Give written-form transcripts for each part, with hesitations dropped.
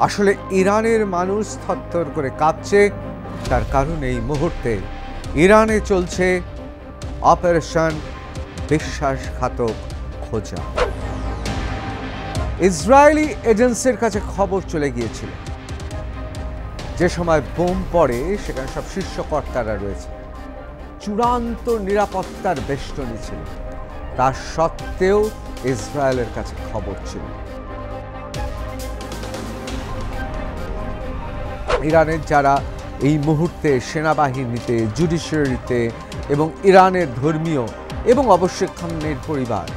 আসলে ইরানের মানুষ থরথর করে কাঁপছে, তার কারণ এই মুহূর্তে ইরানে চলছে অপারেশন বিশ্বাসঘাতক খোঁজা। ইসরায়েলি এজেন্সির কাছে খবর চলে গিয়েছিল, যে সময় বোম পড়ে সেখানে সব শীর্ষ কর্তারা রয়েছে, চূড়ান্ত নিরাপত্তার বেষ্টনী ছিল। তা সত্ত্বেও ইসরায়েলের কাছে খবর ছিল। ইরানের যারা এই মুহূর্তে সেনাবাহিনীতে, জুডিশিয়ারিতে এবং ইরানের ধর্মীয় এবং অবশ্যই খামেনির পরিবার,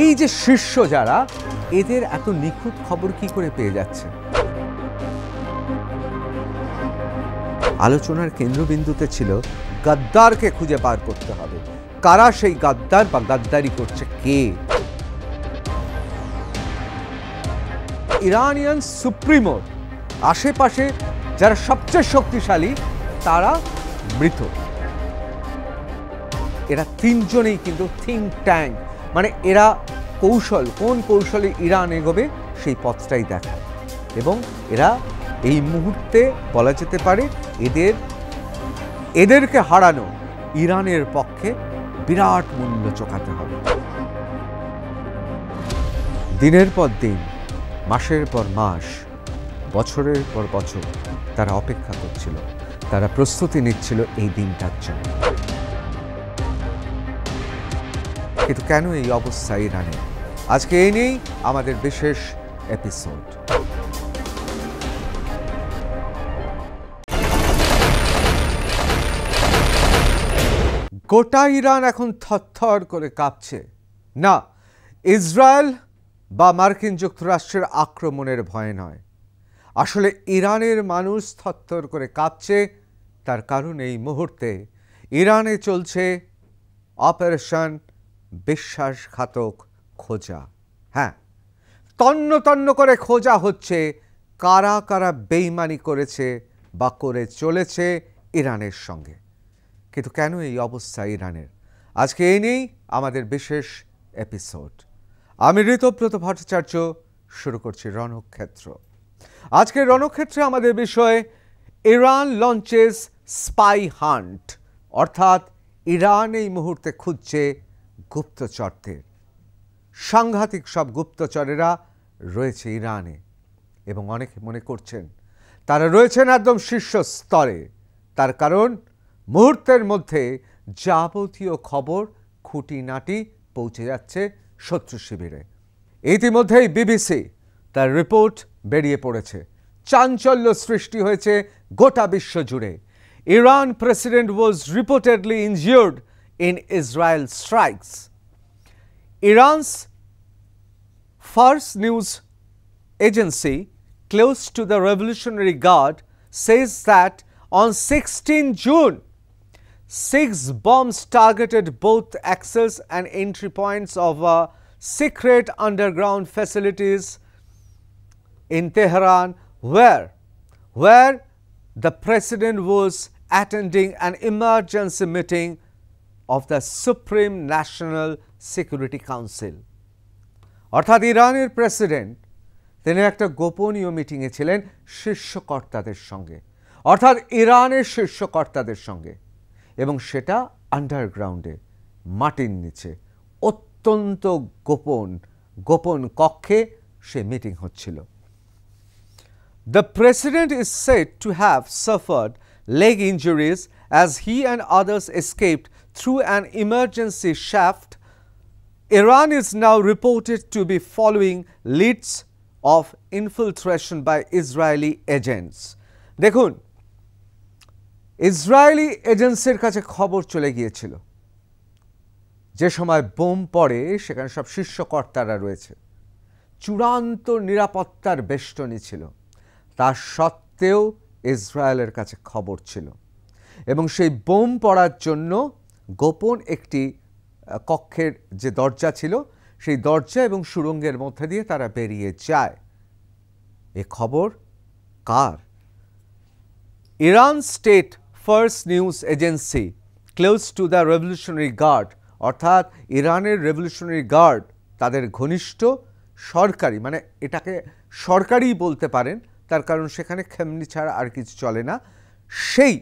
এই যে শীর্ষ যারা, এদের এত নিখুঁত খবর কি করে পেয়ে যাচ্ছে? আলোচনার কেন্দ্রবিন্দুতে ছিল গাদ্দারকে খুঁজে বার করতে হবে। কারা সেই গাদ্দার বা গাদ্দারি করছে কে? ইরানিয়ান সুপ্রিমোর আশেপাশে যারা সবচেয়ে শক্তিশালী তারা মৃত। এরা তিনজনেই কিন্তু থিঙ্ক ট্যাঙ্ক, মানে এরা কৌশল, কোন কৌশলে ইরান এগোবে সেই পথটাই দেখায়। এবং এরা এই মুহূর্তে বলা যেতে পারে এদেরকে হারানো ইরানের পক্ষে বিরাট মূল্য চোকাতে হবে। দিনের পর দিন, মাসের পর মাস, বছরের পর বছর তারা অপেক্ষা করছিল, তারা প্রস্তুতি নিচ্ছিল এই দিনটার জন্য। কিন্তু কেন এই অবস্থা ইরানে? আজকে এই নিয়েই আমাদের বিশেষ এপিসোড। গোটা ইরান এখন থরথর করে কাঁপছে। না, ইসরায়েল বা মার্কিন যুক্তরাষ্ট্রের আক্রমণের ভয় নয়। আসলে ইরানের মানুষ থরথর করে কাঁপছে, তার কারণ এই মুহূর্তে ইরানে চলছে অপারেশন বিশ্বাসঘাতক খোঁজা। হ্যাঁ, তন্ন তন্ন করে খোঁজা হচ্ছে কারা কারা বেইমানি করেছে বা করে চলেছে ইরানের সঙ্গে। কিন্তু কেন এই অবস্থা ইরানের? আজকে এই নিয়েই আমাদের বিশেষ এপিসোড। আমি ঋতব্রত ভট্টাচার্য, শুরু করছি রণক্ষেত্র। আজকের রণক্ষেত্রে আমাদের বিষয় ইরান লঞ্চেস স্পাই হান্ট, অর্থাৎ ইরান এই মুহূর্তে খুঁজছে গুপ্তচরদের। সাংঘাতিক সব গুপ্তচরেরা রয়েছে ইরানে, এবং অনেকে মনে করছেন তারা রয়েছেন একদম শীর্ষ স্তরে। তার কারণ মুহূর্তের মধ্যে যাবতীয় খবর খুঁটিনাটি পৌঁছে যাচ্ছে শত্রু শিবিরে। ইতিমধ্যেই বিবিসি তার রিপোর্ট বেরিয়ে পড়েছে। চাঞ্চল্য সৃষ্টি হয়েছে গোটা বিশ্ব জুড়ে। Iran president was reportedly injured in Israel strikes. Iran's Fars news agency, close to the Revolutionary Guard, says that on 16 June, 6 bombs targeted both access and entry points of secret underground facilities in Tehran, where the president was attending an emergency meeting of the Supreme National Security Council. অর্থাৎ ইরানের president তিনি একটা গোপনীয় মিটিংয়ে ছিলেন শীর্ষকর্তাদের সঙ্গে, অর্থাৎ ইরানের শীর্ষকর্তাদের সঙ্গে, এবং সেটা আন্ডারগ্রাউন্ডে, মাটির নিচে, অত্যন্ত গোপন কক্ষে সে মিটিং হচ্ছিল। The president is said to have suffered leg injuries as he and others escaped through an emergency shaft. Iran is now reported to be following leads of infiltration by Israeli agents. দেখুন, Israeli এজেন্সির কাছে খবর চলে গিয়েছিল, যে সময় bomb পড়ে সেখানে সব শীর্ষ কর্তারা রয়েছে, চূড়ান্ত নিরাপত্তার বেষ্টনী ছিল। তা সত্ত্বেও ইসরায়েলের কাছে খবর ছিল, এবং সেই বোম পড়ার জন্য গোপন একটি কক্ষের যে দরজা ছিল, সেই দরজা এবং সুড়ঙ্গের মধ্যে দিয়ে তারা বেরিয়ে যায়। এ খবর কার? Iran state Fars news agency, close to the revolutionary guard, অর্থাৎ ইরানের রেভলিউশনারি গার্ড, তাদের ঘনিষ্ঠ সরকারি, মানে এটাকে সরকারি বলতে পারেন, তার কারণ সেখানে খেমনি ছাড়া আর কিছু চলে না। সেই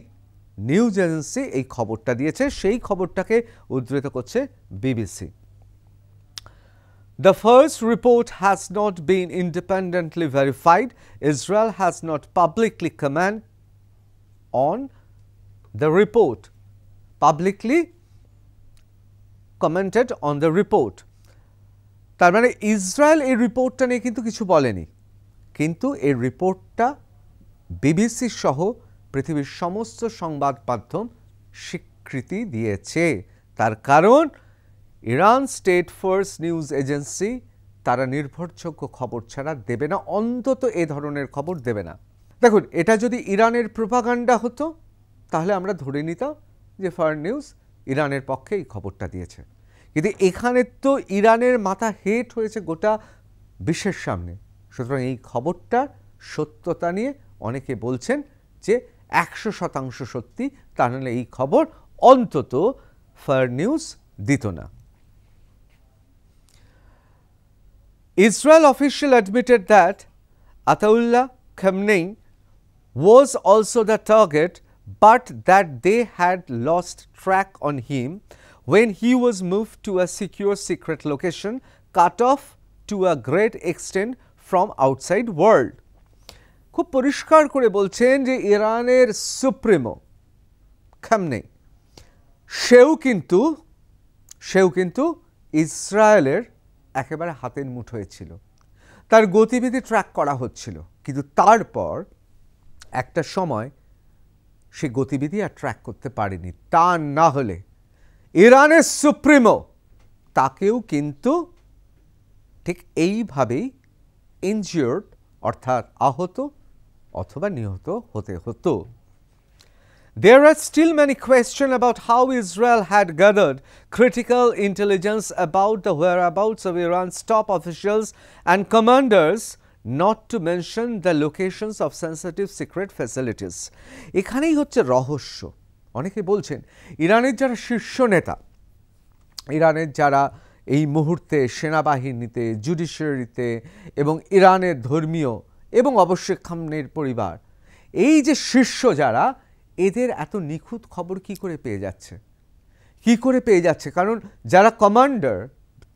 নিউজ এজেন্সি এই খবরটা দিয়েছে, সেই খবরটাকে উদ্ধৃত করছে BBC. The first report has not been independently verified. Israel has not publicly commented on the report. তার মানে ইসরায়েল এই রিপোর্টটা নিয়ে কিন্তু কিছু বলেনি, কিন্তু এই রিপোর্টটা বিবিসি সহ পৃথিবীর সমস্ত সংবাদ মাধ্যম স্বীকৃতি দিয়েছে। তার কারণ Iran state Fars news agency তারা নির্ভরযোগ্য খবর ছাড়া দেবে না, অন্তত এ ধরনের খবর দেবে না। দেখুন, এটা যদি ইরানের প্রোপাগান্ডা হতো তাহলে আমরা ধরে নিতাম যে ফার্স্ট নিউজ ইরানের পক্ষে এই খবরটা দিয়েছে, কিন্তু এখানে তো ইরানের মাথা হেট হয়েছে গোটা বিশ্বের সামনে। সুতরাং এই খবরটার সত্যতা নিয়ে অনেকে বলছেন যে 100% সত্যি, তা নাহলে এই খবর অন্তত ফার্স্ট নিউজ দিত না। Israel official admitted that Ayatollah Khamenei was also the target, but that they had lost track on him when he was moved to a secure secret location, cut off to a great extent from outside world. খুব পরিষ্কার করে বলছেন যে ইরানের supremo Khamenei সেও কিন্তু ইসরায়েলের একেবারে হাতের মুঠোয় ছিল, তার গতিবিধি ট্র্যাক করা হচ্ছিল, কিন্তু তারপর একটা সময় সে গতিবিধি আর ট্র্যাক করতে পারেনি। তা না হলে ইরানের সুপ্রিমো তাকেও কিন্তু ঠিক এইভাবেই ইনজিওর্ড অর্থাৎ আহত অথবা নিহত হতে হতো। There are still many questions about how Israel had gathered critical intelligence about the whereabouts of Iran's top officials and commanders, not to mention the locations of sensitive secret facilities. এখানেই হচ্ছে রহস্য। অনেকে বলছেন ইরানের যারা শীর্ষ নেতা, ইরানের যারা এই মুহূর্তে সেনাবাহিনীতে, জুডিশিয়ারিতে এবং ইরানের ধর্মীয় এবং অবশ্যই খামেনির পরিবার, এই যে শীর্ষ যারা, এদের এত নিখুঁত খবর কি করে পেয়ে যাচ্ছে? কারণ যারা কমান্ডার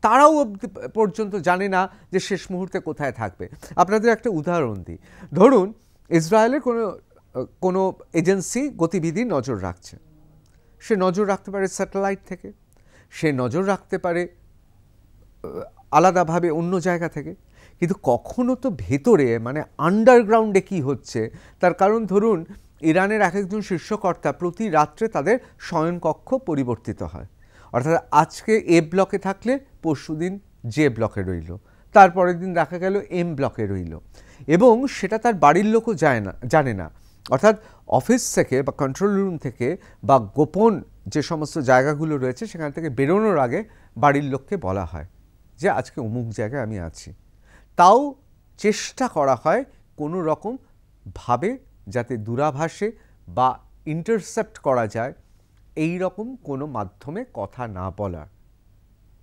তারাও পর্যন্ত জানে না যে শেষ মুহূর্তে কোথায় থাকবে। আপনাদের একটা উদাহরণ দিই, ধরুন ইসরায়েলের কোনো এজেন্সি গতিবিধি নজর রাখছে, সে নজর রাখতে পারে স্যাটেলাইট থেকে, সে নজর রাখতে পারে আলাদাভাবে অন্য জায়গা থেকে, কিন্তু কখনো তো ভেতরে মানে আন্ডারগ্রাউন্ডে কি হচ্ছে, তার কারণ ধরুন ইরানের এক একজন শীর্ষকর্তা প্রতি রাত্রে তাদের শয়নকক্ষ পরিবর্তিত হয়, অর্থাৎ আজকে এ ব্লকে থাকলে পরশুদিন জে ব্লকে রইল, তারপরের দিন দেখা গেল এম ব্লকে রইল, এবং সেটা তার বাড়ির লোকও জানে না। অর্থাৎ অফিস থেকে বা কন্ট্রোল রুম থেকে বা গোপন যে সমস্ত জায়গাগুলো রয়েছে সেখান থেকে বেরোনোর আগে বাড়ির লোককে বলা হয় যে আজকে অমুক জায়গায় আমি আছি। তাও চেষ্টা করা হয় কোনো রকম ভাবে যাতে দূরাভাষে বা ইন্টারসেপ্ট করা যায় এই রকম কোনো মাধ্যমে কথা না বলার।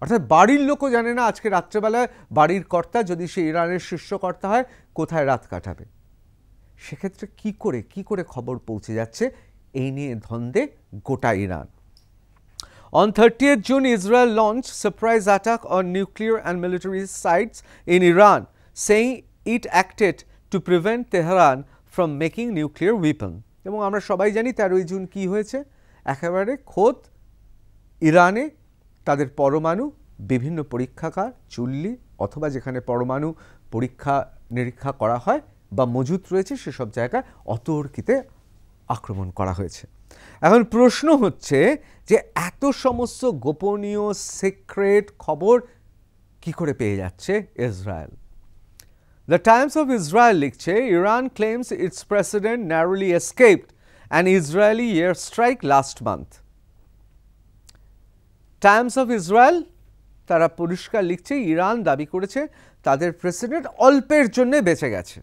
অর্থাৎ বাড়ির লোকও জানে না আজকে রাত্রেবেলায় বাড়ির কর্তা, যদি সে ইরানের শীর্ষকর্তা হয়, কোথায় রাত কাটাবে। সেক্ষেত্রে কি করে খবর পৌঁছে যাচ্ছে, এই নিয়ে ধন্দে গোটা Iran. On 30th June, Israel launched surprise attack on nuclear and military sites in Iran, saying it acted to prevent Tehran from making nuclear weapon. এবং আমরা সবাই জানি 13 জুন কি হয়েছে, একেবারে খোদ ইরানে তাদের পরমাণু বিভিন্ন পরীক্ষাগার, চুল্লি অথবা যেখানে পরমাণু পরীক্ষা নিরীক্ষা করা হয় বা মজুত রয়েছে সেসব জায়গায় অতর্কিতে আক্রমণ করা হয়েছে। এখন প্রশ্ন হচ্ছে যে এত সমস্ত গোপনীয় সিক্রেট খবর কি করে পেয়ে যাচ্ছে Israel? The Times of Israel লিখছে, Iran claims its president narrowly escaped an Israeli airstrike last month. Times of Israel তারা পরিষ্কার লিখছে, ইরান দাবি করেছে তাদের প্রেসিডেন্ট অল্পের জন্য বেঁচে গেছে।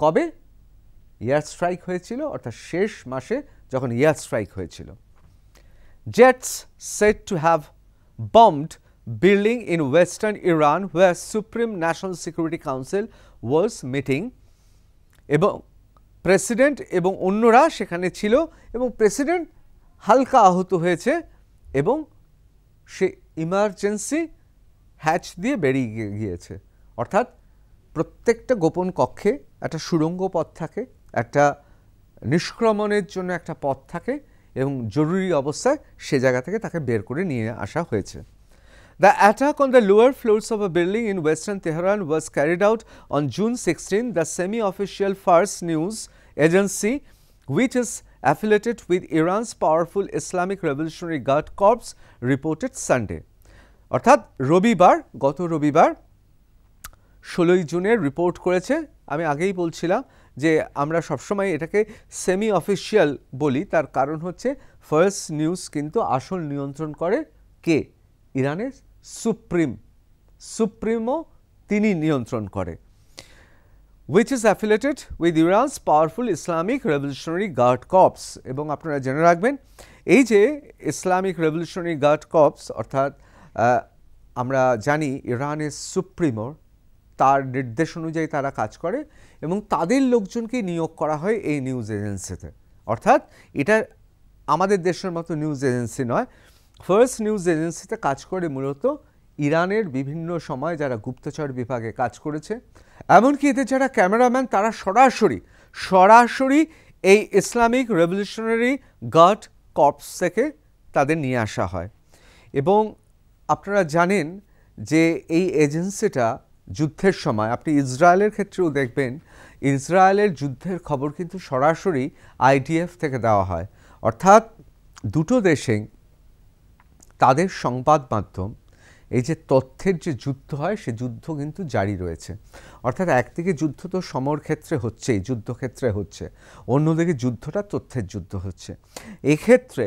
কবে এয়ার স্ট্রাইক হয়েছিল? অর্থাৎ শেষ মাসে যখন এয়ার স্ট্রাইক হয়েছিল। Jets said to have bombed building in western Iran where Supreme National Security Council was meeting. এবং প্রেসিডেন্ট এবং অন্যরা সেখানে ছিল এবং প্রেসিডেন্ট হালকা আহত হয়েছে এবং সে ইমার্জেন্সি হ্যাচ দিয়ে বেরিয়ে গিয়েছে। অর্থাৎ প্রত্যেকটা গোপন কক্ষে একটা সুড়ঙ্গ পথ থাকে, একটা নিষ্ক্রমণের জন্য একটা পথ থাকে এবং জরুরি অবস্থায় সে জায়গা থেকে তাকে বের করে নিয়ে আসা হয়েছে। The attack on the lower floors of a building in western Tehran was carried out on June 16, the semi-official Fars news agency, which is affiliated with Iran's powerful Islamic Revolutionary Guard Corps, reported Sunday. অর্থাৎ রবিবার, গত রবিবার 16 জুনের report করেছে। আমি আগেই বলছিলাম যে আমরা সবসময় এটাকে সেমি অফিসিয়াল বলি, তার কারণ হচ্ছে ফার্স নিউজ কিন্তু আসল নিয়ন্ত্রণ করে কে? ইরানের সুপ্রিমো তিনি নিয়ন্ত্রণ করে, which is affiliated with Iran's powerful Islamic Revolutionary Guard Corps। এবং আপনারা জেনে রাখবেন এই যে ইসলামিক রেভলিউশনারি গার্ড কর্পস অর্থাৎ আমরা জানি ইরানের সুপ্রিমোর তার নির্দেশ অনুযায়ী তারা কাজ করে এবং তাদের লোকজনকে নিয়োগ করা হয় এই নিউজ এজেন্সিতে। অর্থাৎ এটা আমাদের দেশের মতো নিউজ এজেন্সি নয়। ফার্স্ট নিউজ এজেন্সিতে কাজ করে মূলত ইরানের বিভিন্ন সময় যারা গুপ্তচর বিভাগে কাজ করেছে, এমনকি এতে যারা ক্যামেরাম্যান তারা সরাসরি এই ইসলামিক রেভলিউশনারি গার্ড কর্পস থেকে তাদের নিয়ে আসা হয়। এবং আপনারা জানেন যে এই এজেন্সিটা যুদ্ধের সময়, আপনি ইসরায়েলের ক্ষেত্রেও দেখবেন ইসরায়েলের যুদ্ধের খবর কিন্তু সরাসরি আইডিএফ থেকে দেওয়া হয়। অর্থাৎ দুটো দেশেই তাদের সংবাদ মাধ্যম এই যে তথ্যের যে যুদ্ধ হয় সে যুদ্ধ কিন্তু জারি রয়েছে। অর্থাৎ একদিকে যুদ্ধ তো সমর ক্ষেত্রে হচ্ছেই, যুদ্ধক্ষেত্রে হচ্ছে, অন্যদিকে যুদ্ধটা তথ্যের যুদ্ধ হচ্ছে। এক্ষেত্রে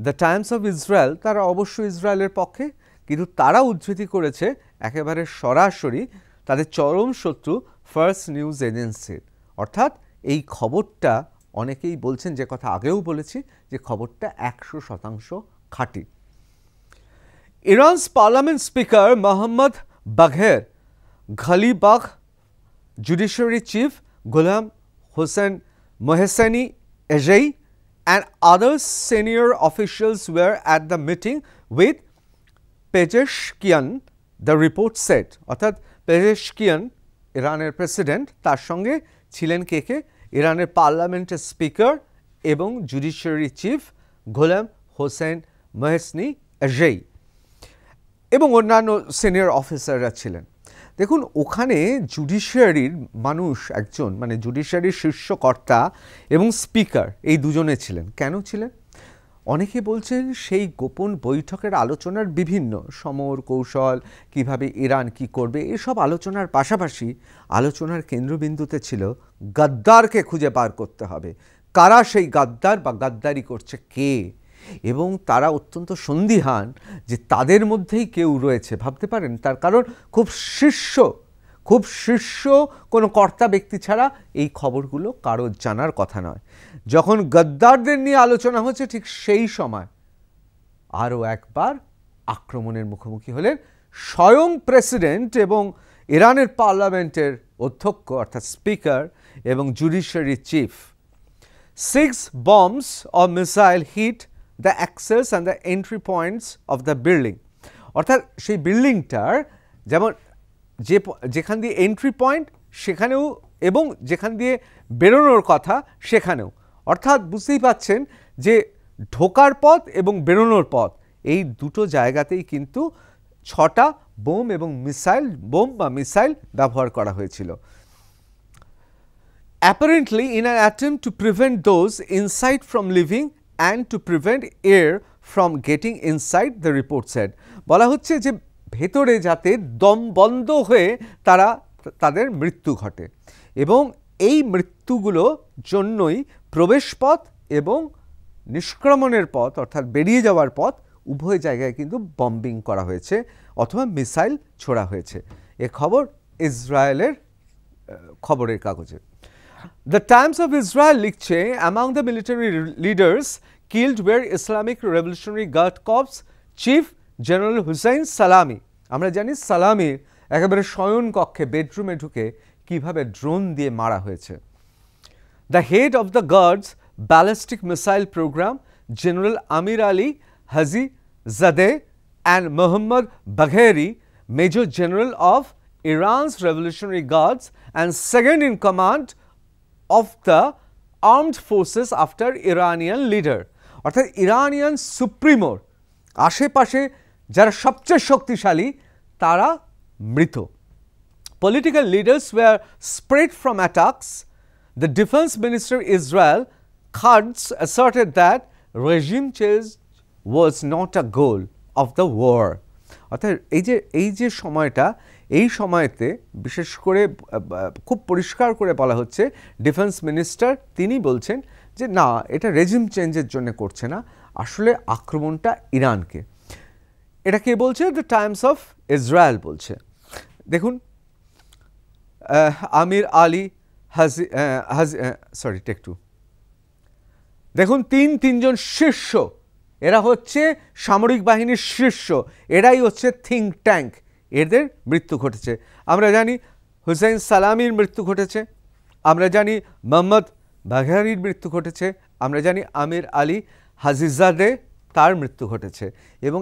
দ্য টাইমস অফ ইসরায়েল তারা অবশ্যই ইসরায়েলের পক্ষে, কিন্তু তারা উদ্ধৃতি করেছে একেবারে সরাসরি তাদের চরম শত্রু ফার্স্ট নিউজ এজেন্সির। অর্থাৎ এই খবরটা অনেকেই বলছেন, যে কথা আগেও বলেছি, যে খবরটা 100% খাঁটি। Iran's Parliament Speaker Mohammad Bagher Ghalibaf, Judiciary Chief Ghulam Hossein Mohseni Ejei, and other senior officials were at the meeting with Pezeshkian, the report said. অর্থাৎ পেজেশকিয়ান ইরানের প্রেসিডেন্ট, তার সঙ্গে ছিলেন কে? ইরানের পার্লামেন্টের স্পিকার এবং জুডিশিয়ারি চিফ গোলাম হোসেন মহসেনি এজেই এবং অন্যান্য সিনিয়র অফিসাররা ছিলেন। দেখুন ওখানে জুডিশিয়ারির মানুষ একজন, মানে জুডিশিয়ারির শীর্ষকর্তা এবং স্পিকার, এই দুজনে ছিলেন। কেন ছিলেন? অনেকে বলছেন সেই গোপন বৈঠকের আলোচনার বিভিন্ন সমর কৌশল, কিভাবে ইরান কি করবে, এসব আলোচনার পাশাপাশি আলোচনার কেন্দ্রবিন্দুতে ছিল গাদ্দারকে খুঁজে বার করতে হবে। কারা সেই গাদ্দার বা গাদ্দারি করছে কে? এবং তারা অত্যন্ত সন্দিহান যে তাদের মধ্যেই কেউ রয়েছে। ভাবতে পারেন, তার কারণ খুব শীর্ষ কোনো কর্তা ব্যক্তি ছাড়া এই খবরগুলো কারোর জানার কথা নয়। যখন গদ্দারদের নিয়ে আলোচনা হচ্ছে ঠিক সেই সময় আরও একবার আক্রমণের মুখোমুখি হলেন স্বয়ং প্রেসিডেন্ট এবং ইরানের পার্লামেন্টের অধ্যক্ষ অর্থাৎ স্পিকার এবং judiciary chief. 6 bombs or missile hit the access and the entry points of the building। অর্থাৎ সেই বিল্ডিংটার যেমন যেখান দিয়ে এন্ট্রি পয়েন্ট সেখানেও এবং যেখান দিয়ে বেরোনোর কথা সেখানেও। অর্থাৎ বুঝতেই পাচ্ছেন যে ঢোকার পথ এবং বেরোনোর পথ এই দুটো জায়গাতেই কিন্তু 6টা বোম এবং মিসাইল ব্যবহার করা হয়েছিল। Apparently in an attempt to prevent those inside from leaving and to prevent air from getting inside, the report said। বলা হচ্ছে যে ভেতরে যাতে দম বন্ধ হয়ে তাদের মৃত্যু ঘটে এবং এই মৃত্যুগুলো জন্যই প্রবেশপথ এবং নিষ্ক্রমণের পথ অর্থাৎ বেরিয়ে যাওয়ার পথ উভয় জায়গায় কিন্তু বম্বিং করা হয়েছে অথবা মিসাইল ছোড়া হয়েছে। এ খবর ইসরায়েলের খবরের কাগজে। The Times of Israel লিখছে, among the military leaders killed were Islamic Revolutionary Guard Corps Chief General Hossein Salami। আমরা জানি সালামির একেবারে শয়ন কক্ষে বেডরুমে ঢুকে কিভাবে ড্রোন দিয়ে মারা হয়েছে। the head of the Guards ballistic missile program, General Amir Ali Haji Zadeh, and Muhammad Bagheri, Major General of Iran's Revolutionary Guards and second in command of the armed forces after Iranian leader, অর্থাৎ Iranian সুপ্রিমোর আশেপাশে যারা সবচেয়ে শক্তিশালী তারা মৃত। Political leaders were spared from attacks. The Defense Minister Israel Katz asserted that regime change was not a goal of the war. অর্থাৎ এই যে সময়টা, এই সময়তে বিশেষ করে খুব পরিষ্কার করে বলা হচ্ছে ডিফেন্স মিনিস্টার তিনি বলছেন যে না, এটা রেজিম চেঞ্জের জন্য করছে না, আসলে আক্রমণটা ইরানকে। এটা কে বলছে? দ্য টাইমস অফ ইসরায়েল বলছে। দেখুন আমির আলী দেখুন তিনজন শীর্ষ, এরা হচ্ছে সামরিক বাহিনীর শীর্ষ, এরাই হচ্ছে থিঙ্ক ট্যাঙ্ক, এদের মৃত্যু ঘটেছে। আমরা জানি হুসাইন সালামির মৃত্যু ঘটেছে, আমরা জানি মোহাম্মদ বাঘারির মৃত্যু ঘটেছে, আমরা জানি আমির আলী হাজিজাদে তার মৃত্যু ঘটেছে। এবং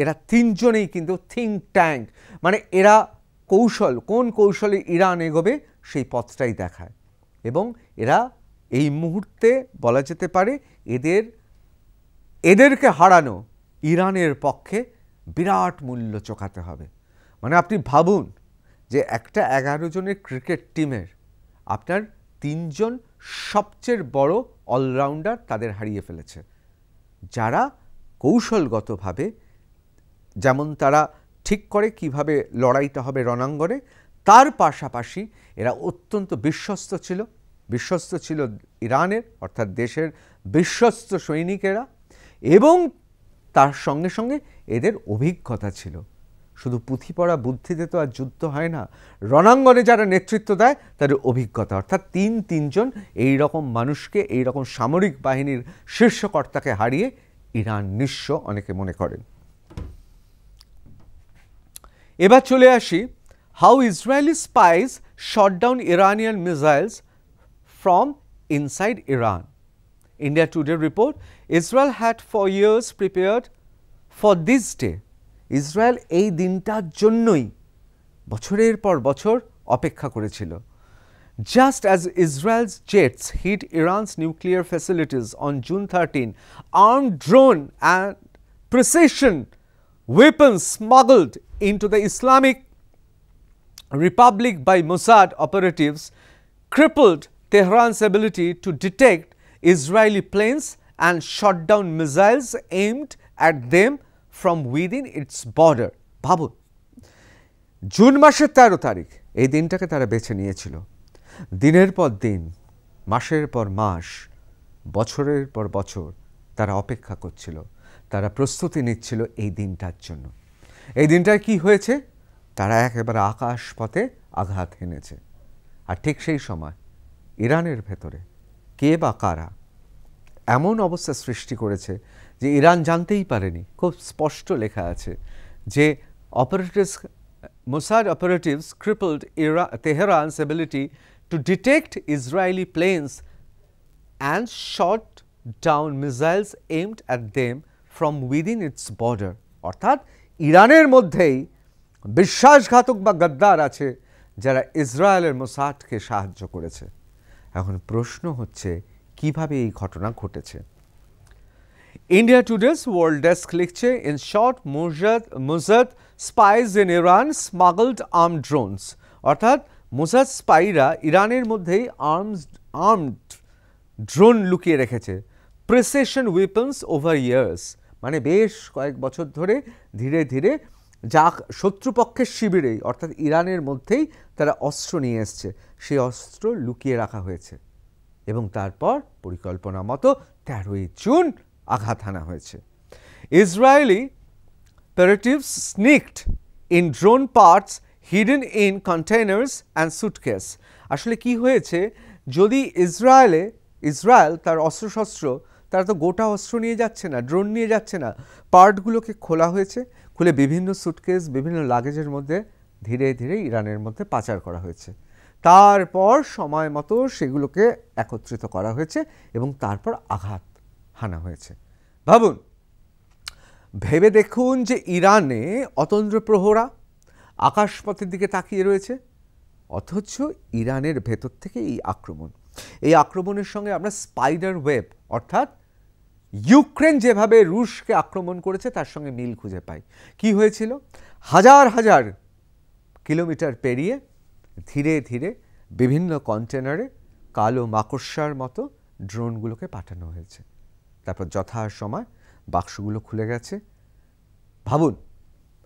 এরা তিনজনেই কিন্তু থিঙ্ক ট্যাঙ্ক, মানে এরা কোন কৌশলে ইরান এগোবে সেই পথটাই দেখায়। এবং এরা এই মুহূর্তে বলা যেতে পারে এদেরকে হারানো ইরানের পক্ষে বিরাট মূল্য চোকাতে হবে। মানে আপনি ভাবুন যে একটা 11 জনের ক্রিকেট টিমের আপনার 3 জন সবচেয়ে বড় অলরাউন্ডার তাদের হারিয়ে ফেলেছে, যারা কৌশলগতভাবে যেমন তারা ঠিক করে কিভাবে লড়াইটা হবে রণাঙ্গনে, তার পাশাপাশি এরা অত্যন্ত বিশ্বস্ত ছিল ইরানের, অর্থাৎ দেশের বিশ্বস্ত সৈনিকেরা, এবং তার সঙ্গে সঙ্গে এদের অভিজ্ঞতা ছিল। শুধু পুঁথি পড়া বুদ্ধিতে তো আর যুদ্ধ হয় না, রণাঙ্গনে যারা নেতৃত্ব দেয় তাদের অভিজ্ঞতা, অর্থাৎ তিনজন এই রকম মানুষকে, এই রকম সামরিক বাহিনীর শীর্ষকর্তাকে হারিয়ে ইরান নিঃস্ব অনেকে মনে করেন। এবার চলে আসি how Israeli spice shot down Iranian missiles from inside Iran. India Today report, Israel had for years prepared for this day. Israel এই দিনটার জন্যই বছরের পর বছর অপেক্ষা করেছিল। Just as Israel's jets hit Iran's nuclear facilities on June 13, armed drone and precision weapons smuggled into the Islamic Republic by Mossad operatives crippled Tehran's ability to detect Israeli planes and shot down missiles aimed at them from within its border. ভাবুন, June মাসের 13 তারিখ এই দিনটাকে তারা বেছে নিয়েছিল। দিনের পর দিন, মাসের পর মাস, বছরের পর বছর তারা অপেক্ষা করছিল, তারা প্রস্তুতি নিচ্ছিল এই দিনটার জন্য। এই দিনটায় কি হয়েছে? তারা একেবারে আকাশ পথে আঘাত হেনেছে। আর ঠিক সেই সময় ইরানের ভেতরে কে বা কারা এমন অবস্থা সৃষ্টি করেছে যে ইরান জানতেই পারেনি। খুব স্পষ্ট লেখা আছে যে Mossad operatives crippled Tehran's ability to detect Israeli planes and shot down missiles aimed at them from within its border. অর্থাৎ ইরানের মধ্যেই বিশ্বাসঘাতক বা গদ্দার আছে যারা ইসরায়েলের মোসাদকে সাহায্য করেছে। এখন প্রশ্ন হচ্ছে কিভাবে এই ঘটনা ঘটেছে। ইন্ডিয়া টুডেস ওয়ার্ল্ড ডেস্ক লিখছে, in short, Mossad spies in Iran smuggled arm drones. অর্থাৎ মোসাদ স্পাইরা ইরানের মধ্যেই আর্মড ড্রোন লুকিয়ে রেখেছে। প্রিসিশন ওয়েপন্স ওভার ইয়ার্স, মানে বেশ কয়েক বছর ধরে ধীরে ধীরে যা শত্রুপক্ষের শিবিরেই, অর্থাৎ ইরানের মধ্যেই তারা অস্ত্র নিয়ে এসছে, সেই অস্ত্র লুকিয়ে রাখা হয়েছে এবং তারপর পরিকল্পনা মতো 13ই জুন আঘাত হানা হয়েছে। Israeli operatives sneaked in drone parts hidden in containers and suitcase. আসলে কি হয়েছে, যদি ইসরায়েল তার অস্ত্রশস্ত্র, তারা তো গোটা অস্ত্র নিয়ে যাচ্ছে না, ড্রোন নিয়ে যাচ্ছে না, পার্টগুলোকে খোলা হয়েছে, খুলে বিভিন্ন সুটকেস, বিভিন্ন লাগেজের মধ্যে ধীরে ধীরে ইরানের মধ্যে পাচার করা হয়েছে। তারপর সময় মতো সেগুলোকে একত্রিত করা হয়েছে এবং তারপর আঘাত হানা হয়েছে। ভাবুন, ভেবে দেখুন যে ইরানে অতন্দ্র প্রহরা আকাশপথের দিকে তাকিয়ে রয়েছে, অথচ ইরানের ভেতর থেকে এই আক্রমণের সঙ্গে আমরা স্পাইডার ওয়েব অর্থাৎ ইউক্রেন যেভাবে রুশকে আক্রমণ করেছে তার সঙ্গে মিল খুঁজে পাই। কি হয়েছিল? হাজার হাজার কিলোমিটার পেরিয়ে ধীরে ধীরে বিভিন্ন কন্টেনারে কালো মাকড়সার মতো ড্রোনগুলোকে পাঠানো হয়েছে। তারপর যথাসময় বাক্সগুলো খুলে গেছে। ভাবুন,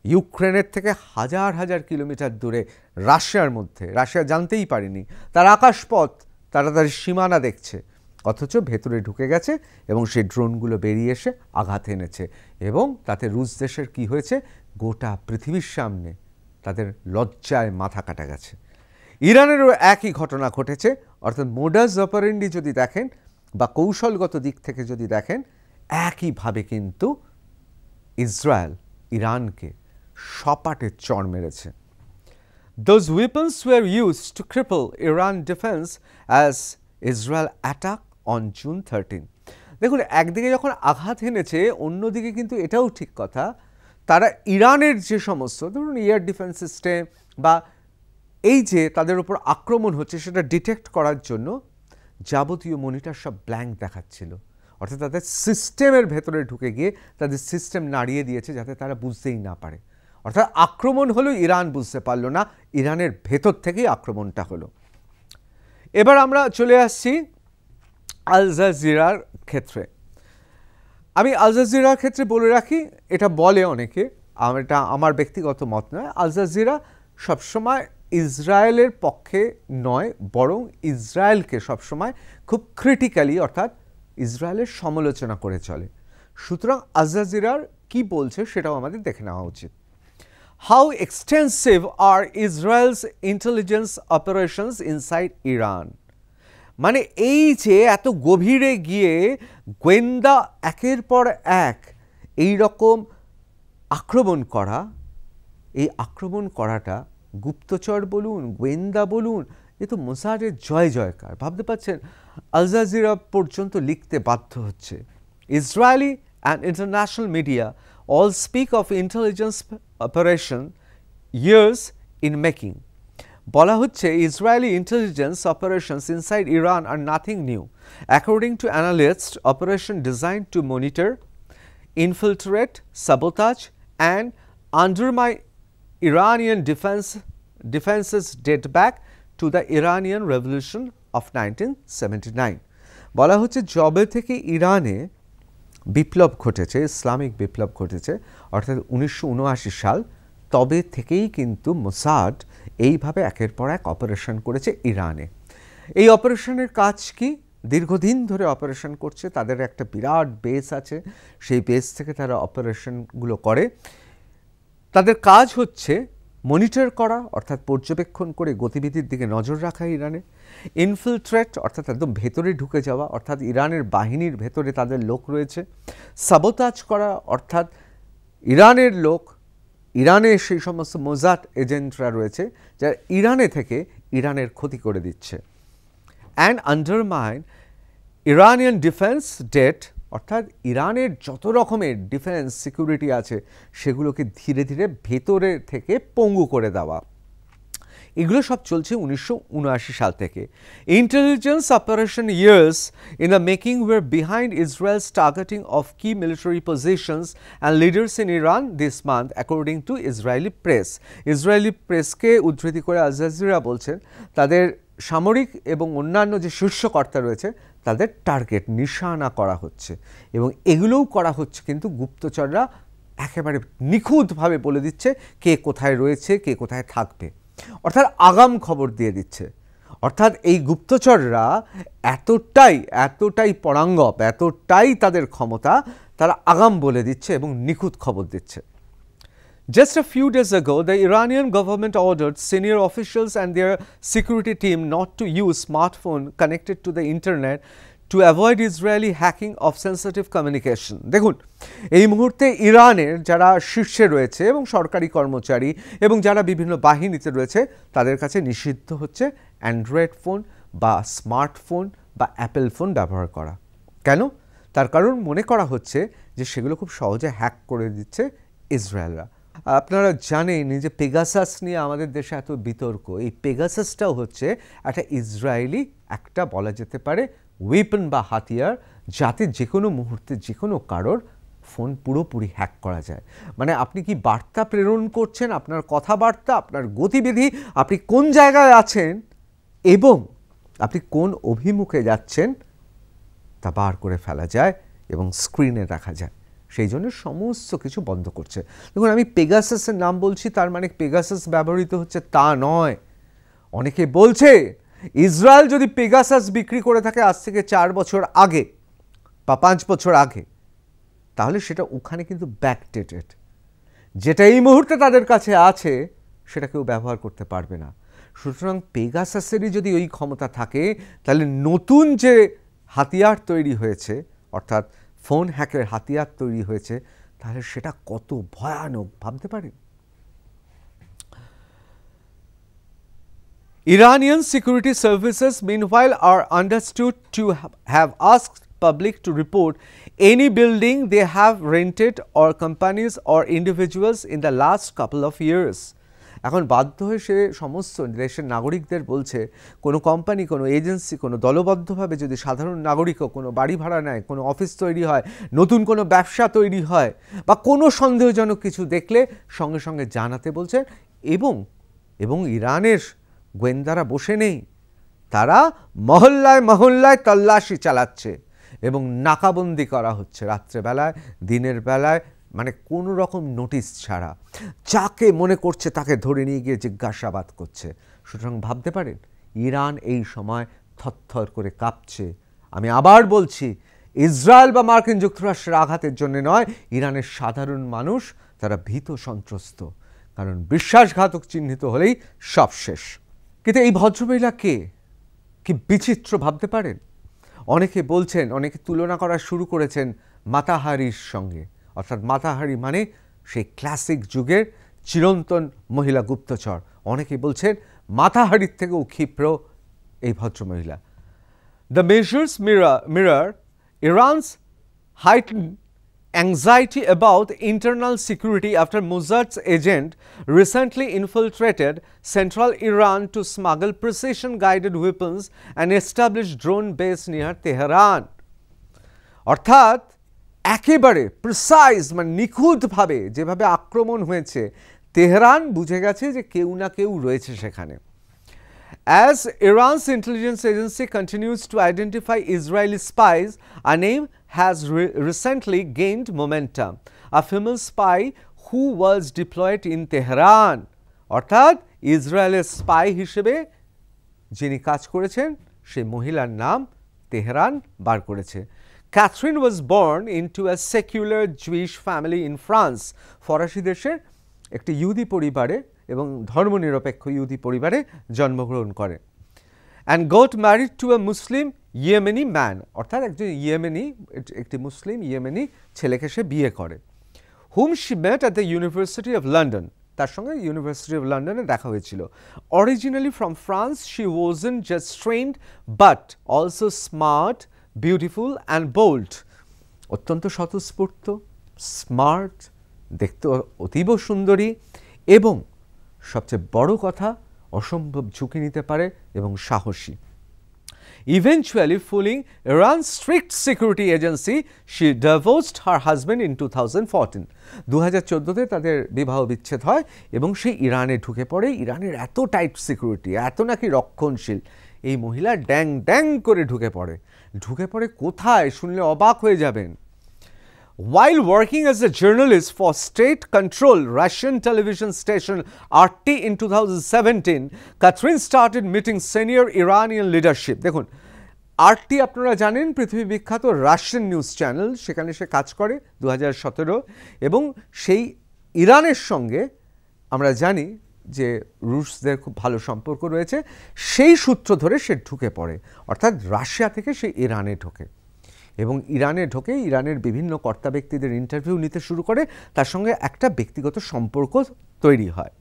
ইউক্রেনের থেকে হাজার হাজার কিলোমিটার দূরে রাশিয়া জানতেই পারেনি, তার আকাশপথ তারা তার সীমানা দেখছে, অথচ ভেতরে ঢুকে গেছে এবং সেই ড্রোনগুলো বেরিয়ে এসে আঘাত এনেছে এবং তাতে রুশ দেশের কি হয়েছে, গোটা পৃথিবীর সামনে তাদের লজ্জায় মাথা কাটা গেছে। ইরানেরও একই ঘটনা ঘটেছে, অর্থাৎ মোডাস অপারেন্ডি যদি দেখেন বা কৌশলগত দিক থেকে যদি দেখেন, একইভাবে কিন্তু ইসরায়েল ইরানকে সপাটে চড় মেরেছে। Those weapons were used to cripple Iran defense as Israel attack on June 13. দেখুন, একদিকে যখন আঘাত এনেছে, অন্যদিকে কিন্তু এটাও ঠিক কথা, তারা ইরানের যে সমস্ত ধরুন এয়ার ডিফেন্স সিস্টেম বা এই যে তাদের উপর আক্রমণ হচ্ছে সেটা ডিটেক্ট করার জন্য যাবতীয় মনিটর সব ব্ল্যাঙ্ক দেখাচ্ছিল, অর্থাৎ তাদের সিস্টেমের ভেতরে ঢুকে গিয়ে তাদের সিস্টেম নাড়িয়ে দিয়েছে যাতে তারা বুঝতেই না পারে। অর্থাৎ আক্রমণ হলো, ইরান বুঝতে পারলো না, ইরানের ভেতর থেকেই আক্রমণটা হলো। এবার আমরা চলে আসছি আল জাজিরার ক্ষেত্রে। আমি আল জাজিরার ক্ষেত্রে বলে রাখি, এটা বলে অনেকে, এটা আমার ব্যক্তিগত মত নয়, আল জাজিরা সবসময় ইসরায়েলের পক্ষে নয়, বরং ইসরায়েলকে সবসময় খুব ক্রিটিক্যালি অর্থাৎ ইসরায়েলের সমালোচনা করে চলে। সুতরাং আল জাজিরার কি বলছে সেটাও আমাদের দেখে নেওয়া উচিত। How extensive are Israel's intelligence operations inside Iran? মানে এই যে এত গভীরে গিয়ে গোয়েন্দা একের পর এক এই রকম আক্রমণ করা, এই আক্রমণ করাটা গুপ্তচর বলুন, গোয়েন্দা বলুন, এ তো মোসাদের জয় জয়কার। ভাবতে পারছেন, আল জাজিরা পর্যন্ত লিখতে বাধ্য হচ্ছে। Israeli and international media all speak of intelligence operation years in making. বলা হচ্ছে Israeli intelligence operations inside Iran are nothing new. According to analysts, operation designed to monitor, infiltrate, sabotage and undermine Iranian defenses date back to the Iranian Revolution of 1979. বলা হচ্ছে জবে থেকে ইরানে বিপ্লব ঘটেছে, Islamic বিপ্লব ঘটেছে, অর্থাৎ 1979 সাল, তবে থেকেই কিন্তু মোসাদ এইভাবে একের পর এক অপারেশন করেছে ইরানে। এই অপারেশনের কাজ কি? দীর্ঘদিন ধরে অপারেশন করছে, তাদের একটা বিরাট বেস আছে, সেই বেস থেকে তারা অপারেশনগুলো করে। তাদের কাজ হচ্ছে মনিটর করা, অর্থাৎ পর্যবেক্ষণ করে গতিবিধির দিকে নজর রাখা ইরানে, ইনফিলট্রেট অর্থাৎ একদম ভেতরে ঢুকে যাওয়া, অর্থাৎ ইরানের বাহিনীর ভেতরে তাদের লোক রয়েছে, সাবোতাজ করা অর্থাৎ ইরানের লোক, ইরানে সেই সমস্ত মোজাদ এজেন্টরা রয়েছে যারা ইরানে থেকে ইরানের ক্ষতি করে দিচ্ছে, and undermine Iranian defence debt অর্থাৎ ইরানের যত রকমের ডিফেন্স সিকিউরিটি আছে সেগুলোকে ধীরে ধীরে ভেতরে থেকে পঙ্গু করে দেওয়া। এগুলো সব চলছে 1979 সাল থেকে। Intelligence operation years in the making war behind Israel's targeting of key military positions and leaders in Iran this month according to Israeli press. Israeli প্রেসকে উদ্ধৃতি করে আল জাজিরা বলছেন তাদের সামরিক এবং অন্যান্য যে শীর্ষকর্তা রয়েছে তাদের টার্গেট নিশানা করা হচ্ছে, এবং এগুলোও করা হচ্ছে কিন্তু গুপ্তচররা একেবারে নিখুঁতভাবে বলে দিচ্ছে কে কোথায় রয়েছে, কে কোথায় থাকবে, অর্থাৎ আগাম খবর দিয়ে দিচ্ছে। অর্থাৎ এই গুপ্তচররা এতটাই পরাঙ্গপ, এতটাই তাদের ক্ষমতা, তারা আগাম বলে দিচ্ছে এবং নিখুঁত খবর দিচ্ছে। Just a few days ago, the Iranian government ordered senior officials and their security team not to use smartphones connected to the internet to avoid Israeli hacking of sensitive communication. দেখুন, এই মুহূর্তে ইরানের যারা শীর্ষে রয়েছে এবং সরকারি কর্মচারী এবং যারা বিভিন্ন বাহিনীতে রয়েছে তাদের কাছে নিষিদ্ধ হচ্ছে অ্যান্ড্রয়েড ফোন বা স্মার্টফোন বা অ্যাপেল ফোন ব্যবহার করা। কেন? তার কারণ মনে করা হচ্ছে যে সেগুলো খুব সহজে হ্যাক করে দিচ্ছে ইসরায়েলরা। আপনারা জানেন যে পেগাসাস নিয়ে আমাদের দেশে এত বিতর্ক। এই পেগাসাসটাও হচ্ছে একটা ইসরায়েলি একটা বলা যেতে পারে ওয়েপন বা হাতিয়ার, যাতে যে কোনো মুহূর্তে যে কোনো কারোর ফোন পুরোপুরি হ্যাক করা যায়। মানে আপনি কি বার্তা প্রেরণ করছেন, আপনার কথাবার্তা, আপনার গতিবিধি, আপনি কোন জায়গায় আছেন এবং আপনি কোন অভিমুখে যাচ্ছেন তা বার করে ফেলা যায় এবং স্ক্রিনে রাখা যায়। সেই জন্য সমস্ত কিছু বন্ধ করছে। দেখুন, আমি পেগাসাসের নাম বলছি তার মানে পেগাসাস ব্যবহৃত হচ্ছে তা নয়। অনেকে বলছে ইসরায়েল যদি পেগাসাস বিক্রি করে থাকে আজ থেকে 4 বছর আগে বা 5 বছর আগে, তাহলে সেটা ওখানে কিন্তু ব্যাকডেটেড। যেটা এই মুহূর্তে তাদের কাছে আছে সেটা কেউ ব্যবহার করতে পারবে না। সুতরাং পেগাসাসেরই যদি ওই ক্ষমতা থাকে, তাহলে নতুন যে হাতিয়ার তৈরি হয়েছে, অর্থাৎ ফোন হ্যাকের হাতিয়ার তৈরি হয়েছে, তাহলে সেটা কত ভয়ানক ভাবতে পারেন। Iranian security services, meanwhile, are understood to have asked public to report any building they have rented or companies or individuals in the last couple of years. এখন বাধ্য হয়ে সে সমস্ত দেশের নাগরিকদের বলছে, কোনো কোম্পানি, কোনো এজেন্সি, কোনো দলবদ্ধভাবে যদি সাধারণ নাগরিকও কোনো বাড়ি ভাড়া নেয়, কোনো অফিস তৈরি হয়, নতুন কোনো ব্যবসা তৈরি হয় বা কোনো সন্দেহজনক কিছু দেখলে সঙ্গে সঙ্গে জানাতে বলছে। এবং ইরানের গোয়েন্দারা বসে নেই, তারা মহল্লায় মহল্লায় তল্লাশি চালাচ্ছে এবং নাকাবন্দি করা হচ্ছে রাত্রেবেলায়, দিনের বেলায়, মানে কোনো রকম নোটিশ ছাড়া। যাকে মনে করছে তাকে ধরে নিয়ে গিয়ে জিজ্ঞাসাবাদ করছে। সুতরাং ভাবতে পারেন ইরান এই সময় থরথর করে কাঁপছে। আমি আবার বলছি, ইসরায়েল বা মার্কিন যুক্তরাষ্ট্রের আঘাতের জন্য নয়, ইরানের সাধারণ মানুষ তারা ভীত সন্ত্রস্ত, কারণ বিশ্বাসঘাতক চিহ্নিত হলেই সব শেষ। কিন্তু এই ভদ্রমহিলা কে? কি বিচিত্র ভাবতে পারেন। অনেকে বলছেন, অনেকে তুলনা করা শুরু করেছেন মাতাহারির সঙ্গে, অর্থাৎ মাতাহারি মানে সেই ক্লাসিক যুগের চিরন্তন মহিলা গুপ্তচর। অনেকে বলছেন মাতাহারির থেকেও ক্ষিপ্র এই ভদ্রমহিলা। The measures mirror Iran's heightened anxiety about internal security after Mossad's agent recently infiltrated central Iran to smuggle precision-guided weapons and establish drone base near Tehran. অর্থাৎ একেবারে প্রিসাইজ, মানে নিখুঁতভাবে যেভাবে আক্রমণ হয়েছে, তেহরান বুঝে গেছে যে কেউ না কেউ রয়েছে সেখানে। As Iran's intelligence agency continues to identify Israeli spies, a name has recently gained momentum. A female spy who was deployed in Tehran. অর্থাৎ ইসরায়েলের স্পাই হিসেবে যিনি কাজ করেছেন সেই মহিলার নাম তেহরান বার করেছে। Catherine was born into a secular Jewish family in France. ফরাসি দেশের একটি ইহুদি পরিবারে এবং ধর্মনিরপেক্ষ ইহুদি পরিবারে জন্মগ্রহণ করে। And got married to a Muslim Yemeni man. অর্থাৎ একজন একটি মুসলিম ইয়েমেনি ছেলেকে সে বিয়ে করে। Whom she met at the University of London. তার সঙ্গে ইউনিভার্সিটি অফ লন্ডনে দেখা হয়েছিল। Originally from France, she wasn't just trained but also smart, beautiful and bold. অত্যন্ত স্বতঃস্ফূর্ত, স্মার্ট, দেখতে অতীব সুন্দরী এবং সবচেয়ে বড় কথা অসম্ভব ঝুঁকি নিতে পারে এবং সাহসী। Eventually fooling Iran's strict security agency, she divorced her husband in 2014. 2014-তে তাদের বিবাহ বিচ্ছেদ হয় এবং সে ইরানে ঢুকে পড়ে। ইরানের এত টাইট সিকিউরিটি, এত নাকি রক্ষণশীল, এই মহিলা ড্যাং ড্যাং করে ঢুকে পড়ে কোথায় শুনলে অবাক হয়ে যাবেন। While working as a journalist for state-controlled Russian television station RT in 2017, Catherine started meeting senior Iranian leadership. দেখুন, RT আপনারা জানেন পৃথিবী বিখ্যাত রাশিয়ান নিউজ চ্যানেল, সেখানে সে কাজ করে 2017 এবং সেই ইরানের সঙ্গে আমরা জানি যে রুশদের খুব ভালো সম্পর্ক রয়েছে, সেই সূত্র ধরে সে ঢুকে পড়ে, অর্থাৎ রাশিয়া থেকে সে ইরানে ঢোকে এবং ইরানে ঢোকে ইরানের বিভিন্ন কর্তা ব্যক্তিদের ইন্টারভিউ নিতে শুরু করে, তার সঙ্গে একটা ব্যক্তিগত সম্পর্ক তৈরি হয়।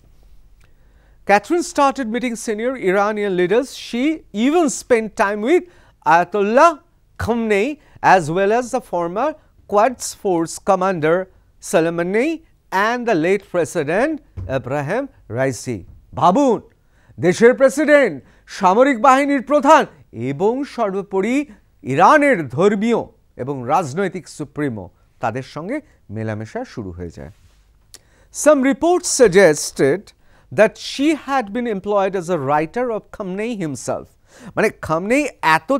Catherine started meeting senior Iranian leaders. She even spent time with Ayatollah Khamenei as well as the former Quds Force commander Soleimani and the late president Ebrahim Raisi. ভাবুন, দেশের প্রেসিডেন্ট, সামরিক বাহিনীর প্রধান এবং সর্বোপরি ইরানের ধর্মীয় এবং রাজনৈতিক সুপ্রিমো তাদের সঙ্গে মেলামেশা শুরু হয়ে যায়। Some reports suggested that she had been employed as a writer of Khamenei himself. মানে খামনেই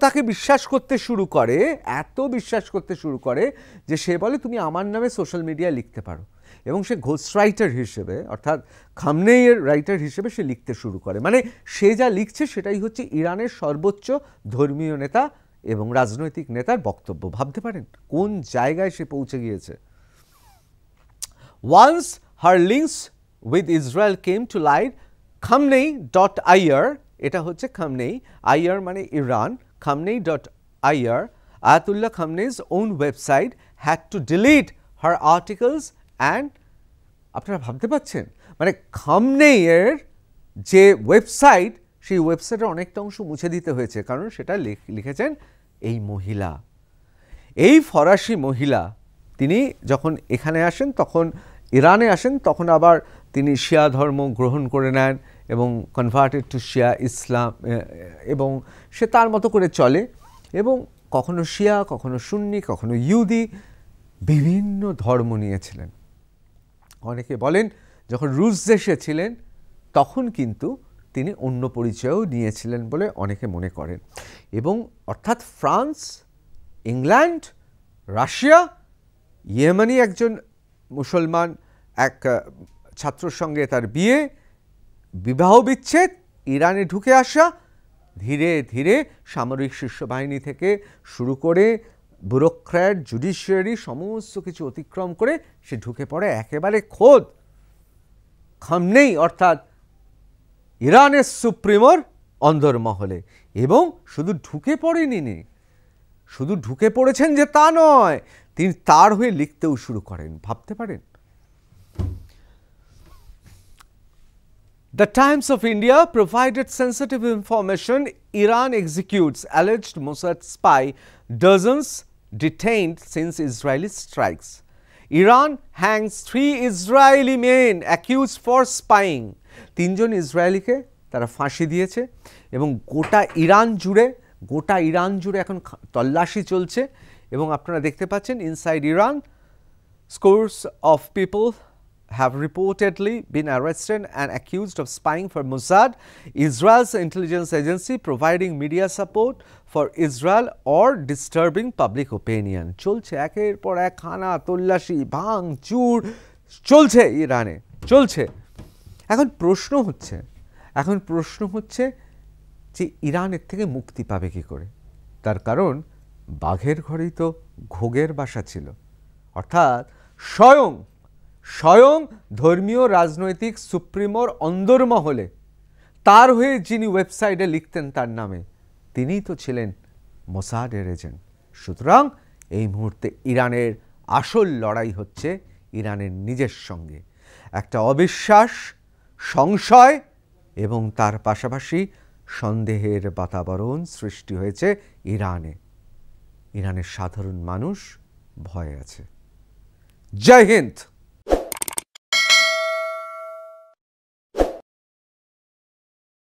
তাকে বিশ্বাস করতে শুরু করে যে সে বলে তুমি আমার নামে সোশ্যাল মিডিয়ায় লিখতে পারো, এবং সে ঘোস্ট রাইটার হিসেবে অর্থাৎ খামনেইয়ের রাইটার হিসেবে সে লিখতে শুরু করে। মানে সে যা লিখছে সেটাই হচ্ছে ইরানের সর্বোচ্চ ধর্মীয় নেতা এবং রাজনৈতিক নেতার বক্তব্য। ভাবতে পারেন কোন জায়গায় সে পৌঁছে গিয়েছে। Once her links with Israel came to light, Khamenei.ir, এটা হচ্ছে Khamenei, IR মানে Iran, Khamenei.ir, Ayatollah Khamenei's own website had to delete her articles and আপনারা ভাবতে পাচ্ছেন মানে খামনেইয়ের যে ওয়েবসাইট সেই ওয়েবসাইটের অনেকটা অংশ মুছে দিতে হয়েছে, কারণ সেটা লিখেছেন এই মহিলা, এই ফরাসি মহিলা। তিনি যখন এখানে আসেন, তখন ইরানে আসেন, তখন আবার তিনি শিয়া ধর্ম গ্রহণ করে নেন এবং কনভার্টেড টু শিয়া ইসলাম, এবং সে তার মতো করে চলে এবং কখনো শিয়া, কখনো সুন্নি, কখনো ইহুদি, বিভিন্ন ধর্ম নিয়েছিলেন। অনেকে বলেন যখন রুশ দেশে ছিলেন তখন কিন্তু তিনি অন্য পরিচয়ও নিয়েছিলেন বলে অনেকে মনে করেন। এবং অর্থাৎ ফ্রান্স, ইংল্যান্ড, রাশিয়া, ইয়েমেনি একজন মুসলমান এক ছাত্রর সঙ্গে তার বিয়ে, বিবাহ বিচ্ছেদ, ইরানে ঢুকে আসা, ধীরে ধীরে সামরিক শীর্ষ বাহিনী থেকে শুরু করে ব্যুরোক্র্যাট, জুডিশিয়ারি সমস্ত কিছু অতিক্রম করে সে ঢুকে পড়ে একেবারে খোদ খামনেই অর্থাৎ ইরানের সুপ্রিমোর অন্দরমহলে। এবং শুধু ঢুকে পড়েনি, শুধু ঢুকে পড়েছেন যে তা নয়, তিনি তার হয়ে লিখতেও শুরু করেন। ভাবতে পারেন। The Times of India provided sensitive information. Iran executes alleged Mossad spy, dozens detained since Israeli strikes. Iran hangs 3 Israeli men accused for spying. 3 জন ইসরায়েলিকে তারা ফাঁসি দিয়েছে এবং গোটা ইরান জুড়ে এখন তল্লাশি চলছে। এবং আপনারা দেখতে পাচ্ছেন inside Iran scores of people have reportedly been arrested and accused of spying for Mossad, Israel's intelligence agency, providing media support for Israel or disturbing public opinion. চলছে একের পর এক খানা তল্লাশি, ভাঙচুর চলছে ইরানে, চলছে। এখন প্রশ্ন হচ্ছে যে ইরানের থেকে মুক্তি পাবে কি করে? তার কারণ বাঘের ঘরেই তো ঘোগের বাসা ছিল। অর্থাৎ স্বয়ং ধর্মীয় রাজনৈতিক সুপ্রিমোর অন্দরমহলে তার হয়ে যিনি ওয়েবসাইটে লিখতেন তার নামে, তিনিই তো ছিলেন মোসাদের এজেন্ট। সুতরাং এই মুহূর্তে ইরানের আসল লড়াই হচ্ছে ইরানের নিজের সঙ্গে। একটা অবিশ্বাস, সংশয় এবং তার পাশাপাশি সন্দেহের বাতাবরণ সৃষ্টি হয়েছে ইরানের সাধারণ মানুষ ভয়ে আছে। জয় হিন্দ।